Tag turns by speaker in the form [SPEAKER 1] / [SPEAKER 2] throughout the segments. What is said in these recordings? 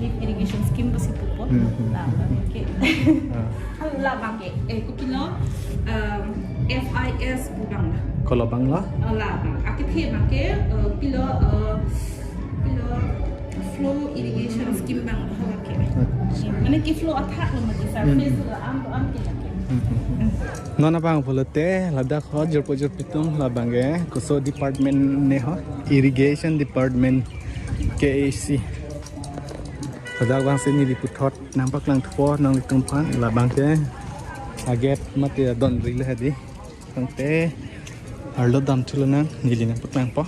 [SPEAKER 1] irrigation scheme basi pupon la ke la bangke kupilo FIS budang
[SPEAKER 2] kalau bangla
[SPEAKER 1] la bang akithe bangke pilo flow irrigation scheme bang hala ke mane ki flow athak lo mati surface la am ke
[SPEAKER 2] nona bang bolete lada kho jor pitung la bange kuso department ne ho irrigation department KAC lada bang sini diputot nampak lang tho nang litumpan la bangke aget mati don rile hadi tangte arlo dam thulana nilina putang po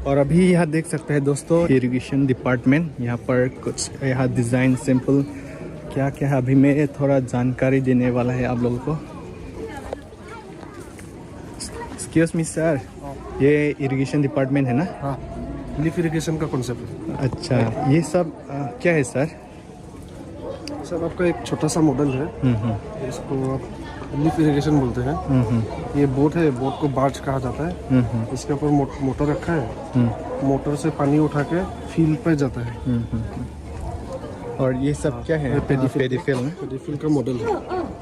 [SPEAKER 2] और अभी यहाँ देख सकते हैं दोस्तों irrigation department यहाँ पर कुछ यहाँ डिज़ाइन सिंपल क्या क्या है अभी मैं थोड़ा जानकारी देने वाला है आप लोगों को एक्सक्यूज मी सर ये इरिगेशन डिपार्टमेंट है ना
[SPEAKER 3] हाँ लिफ इरिगेशन का कॉन्सेप्ट है
[SPEAKER 2] अच्छा ये सब क्या है सर
[SPEAKER 3] सर आपका एक छोटा सा मॉडल है इसको आप लिफ इरिगेशन बोलते हैं ये बोट है बोट को बार्ज कहा जाता है इसके ऊपर मोटर रखा है मोटर से पानी उठा के फील्ड पे जाता है
[SPEAKER 2] और ये सब क्या है
[SPEAKER 3] पेडिफिल का मॉडल है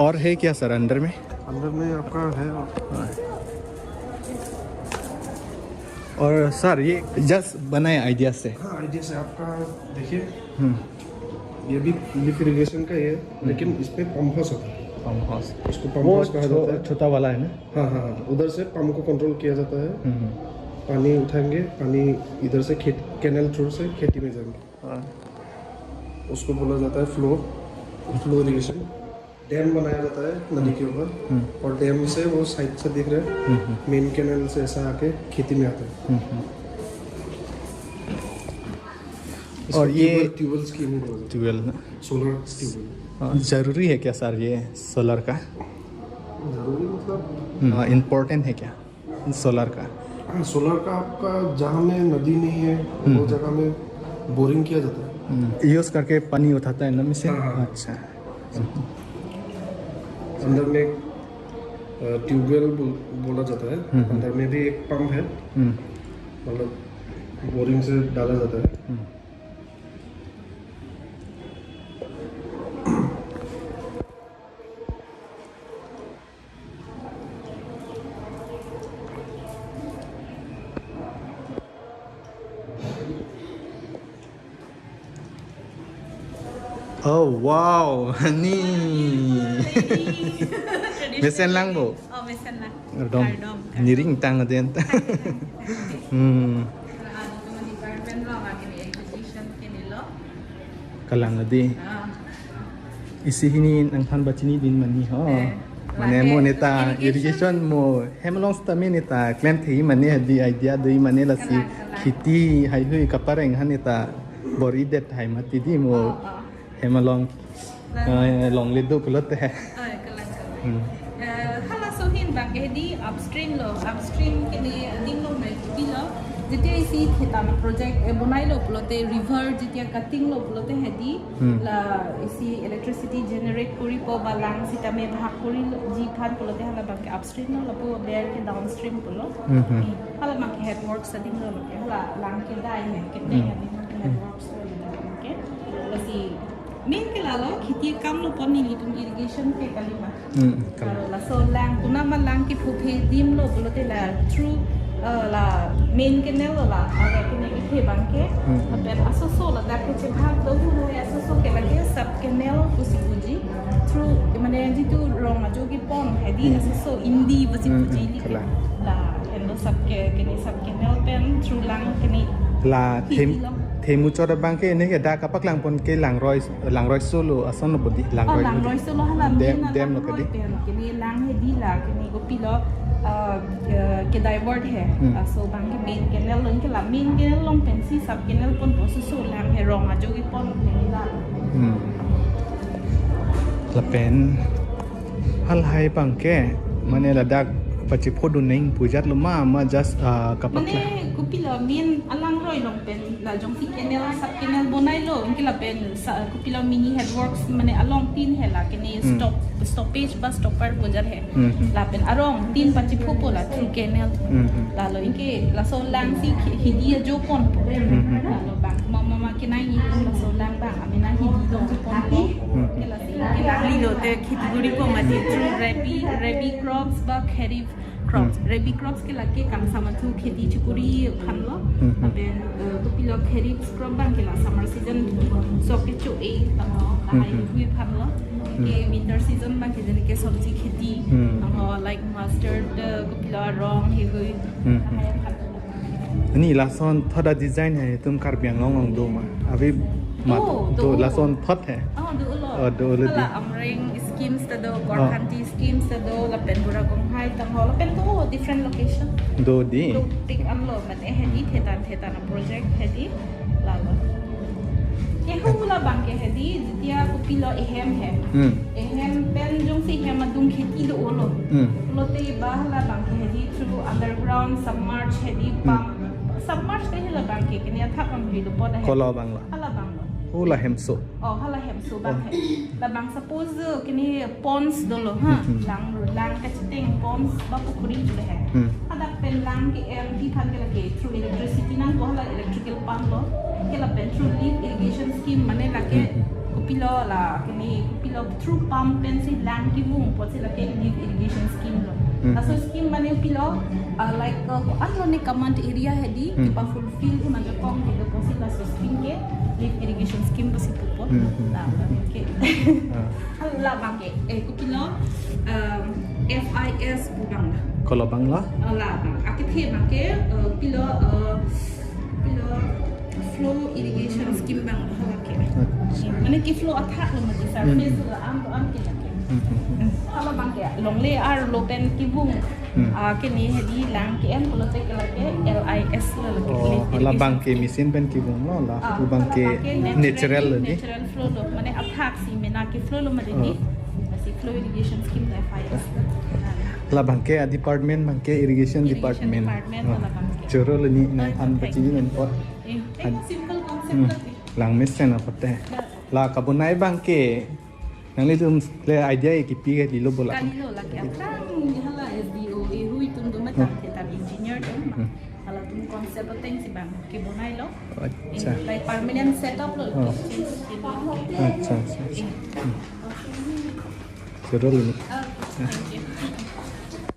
[SPEAKER 2] और है क्या सर अंदर में
[SPEAKER 3] आपका है
[SPEAKER 2] और सर ये जस्ट बनाए आइडिया से
[SPEAKER 3] हाँ आइडिया से आपका देखिए ये भी लिफ इरिगेशन का ही है लेकिन इस पे पंप हाउस होता है
[SPEAKER 2] पंप हाउस
[SPEAKER 3] इसको पंप हाउस कहा जाता है
[SPEAKER 2] छोटा वाला है ना
[SPEAKER 3] हाँ उधर से पंप को कंट्रोल किया जाता है पानी उठाएंगे पानी इधर से कैनल थ्रू से खेती में जाएंगे उसको बोला जाता है फ्लो इरिगेशन डैम बनाया जाता है नदी के ऊपर और डैम से वो साइड से दिख रहे हैं मेन कैनल से ऐसा आके खेती में आता है
[SPEAKER 2] और ये
[SPEAKER 3] tubewell scheme
[SPEAKER 2] tubewell
[SPEAKER 3] solar tubewell
[SPEAKER 2] जरूरी है क्या सर ये सोलर का
[SPEAKER 3] जरूरी मतलब
[SPEAKER 2] इम्पोर्टेंट है क्या सोलर का
[SPEAKER 3] हाँ सोलर का आपका जहाँ में नदी नहीं है वो जगह में बोरिंग किया जाता है
[SPEAKER 2] यूज करके पानी उठाता है नमी से
[SPEAKER 3] हाँ।
[SPEAKER 2] अच्छा
[SPEAKER 3] अंदर में ट्यूबवेल बोला जाता है अंदर में भी एक पंप है मतलब बोरिंग से डाला जाता है
[SPEAKER 2] Oh wow, ni. Mesin lang bu.
[SPEAKER 1] oh mesin lang
[SPEAKER 2] Dom. Niring tang aden.
[SPEAKER 1] department lo magini irrigation kinilo
[SPEAKER 2] Kalang adi. Isi hini ang tan bachini din mani ho. Mane mo neta irrigation mo hemlong stami neta claim thi mane di idea doi mane la si khiti hai hui kapareng haneta bori det hai mati di mo hemalong long lido kulot hai
[SPEAKER 1] hala sohin bangke di upstream kini ding lo mai bilo jetia isi theta na project bonai lo plote river jetia cutting lo plote hedi la isi electricity generate kori po balang sita me bhag kori ji khan plote hala bangke upstream lo po there ke downstream polo hala bangke head works ading lo hala lang ke dai ne kitne ading head works ke lasi main ke lalo khiti kam lo pani litung irrigation ke kalima kalau la so lang kuna ma lang ki phuphe dim lo bolote la through la main canal la aga kene ke bangke apen aso so la da ke bhag do hu aso so ke lage sub canal kusi puji through mane jitu rong ajogi pon hedi aso so indi basi puji la endo sub ke kene sub canal pen through lang kene
[SPEAKER 2] la themu chora bangke ne ke da kapak lang pon ke lang roi solo ason bodi lang
[SPEAKER 1] roi solo hala
[SPEAKER 2] dem lo kadi
[SPEAKER 1] kene lang hedi la kene go pilo ke divert hai so bang ke main canal long ke la main canal long pensi sub canal pon process so lang he rong ajo ki pon ni la
[SPEAKER 2] la pen hal hai bang ke mane la dak Pachi podo neng pujat luma ma just kapak lah.
[SPEAKER 1] Mane kupila min alang roy long pen la jong ti kenel sap kenel bonai lo ingki la pen kupila mini headworks mane along tin he la kene stoppage bus stopper bojar he la pen arong tin pachi popo la through kenel la lo ingke la so lang si hidia jo pon la lo bang mama kenai ni la so lang bang amena hidi dong pon ko kela si kela li lo te khitguri ko mati through rabi crops ba kharif crops rabi crops ke lage kam sama tu kheti chukuri khamlo then kupilo kharif crop bang ke la summer season so ke chu e tamo ai hui khamlo ke winter season bang ke jane ke sabji kheti tamo like mustard kupilo rong he hui
[SPEAKER 2] Ni lason thoda design hai tum Karbi Anglong do ma. Abi mat do lason thot hai. Do lo di.
[SPEAKER 1] Amring schemes tado Gorkanti schemes tado la pen bura kong hai tamo la pen to different location.
[SPEAKER 2] Do di.
[SPEAKER 1] Do tik amlo mate hedi thetan na project hedi lalo. Ke hula bang ke hedi dia kupilo ehem he. Ehem pen jong si hem adung kheti do lo. Lote bahla bang ke hedi through underground submerge hedi pump submerge ke hela bang ke kenya thap am bi do poda he.
[SPEAKER 2] Kola bang la.
[SPEAKER 1] Hala bang lo.
[SPEAKER 2] Hula hemso.
[SPEAKER 1] Oh hala hemso bang he. La bang suppose kini ponds dolo ha lang kachting ponds ba pukuri jule he. Ada pen lang ke em di than ke lage through electricity nang ko hala electrical pump lo ke la pen through leaf irrigation scheme mane lage kupilo la kini kupilo through pump pen si lang ki mung pot si lage leaf irrigation scheme lo. So scheme mane kupilo like ano ni command area hedi ki pa fulfill una de kong ke posi la so scheme ke leaf irrigation scheme basi pupo la ke hala bang ke kupilo FIS bang la
[SPEAKER 2] Kola bang la.
[SPEAKER 1] la bang akithe bang ke pilo flow irrigation scheme bang hala ke mane ki flow athak lo mati surface la am ke la ke hala bang ke long le ar lo pen ki bung ke ni hedi lang ke em lo te ke la ke LIS la ke
[SPEAKER 2] La bang ke mesin pen ki bung lo la. Bang ke natural lo di.
[SPEAKER 1] natural flow lo mane athak si mena ki flow lo mati ni si flow irrigation scheme la FIS
[SPEAKER 2] La bang ke department bang ke irrigation department. Choro lo ni na an pachi ni pot.
[SPEAKER 1] simple concept la
[SPEAKER 2] Lang mesin apa teh. La kabunai bang ke nang litum le idea ki pi ke di lo bola.
[SPEAKER 1] kanilo la ke atang hala SDO hui tum do mata kita engineer tum hala tum concept thing si bang ke bonai lo
[SPEAKER 2] Acha.
[SPEAKER 1] like permanent setup lo
[SPEAKER 2] Acha. Choro lo ni.
[SPEAKER 1] thank you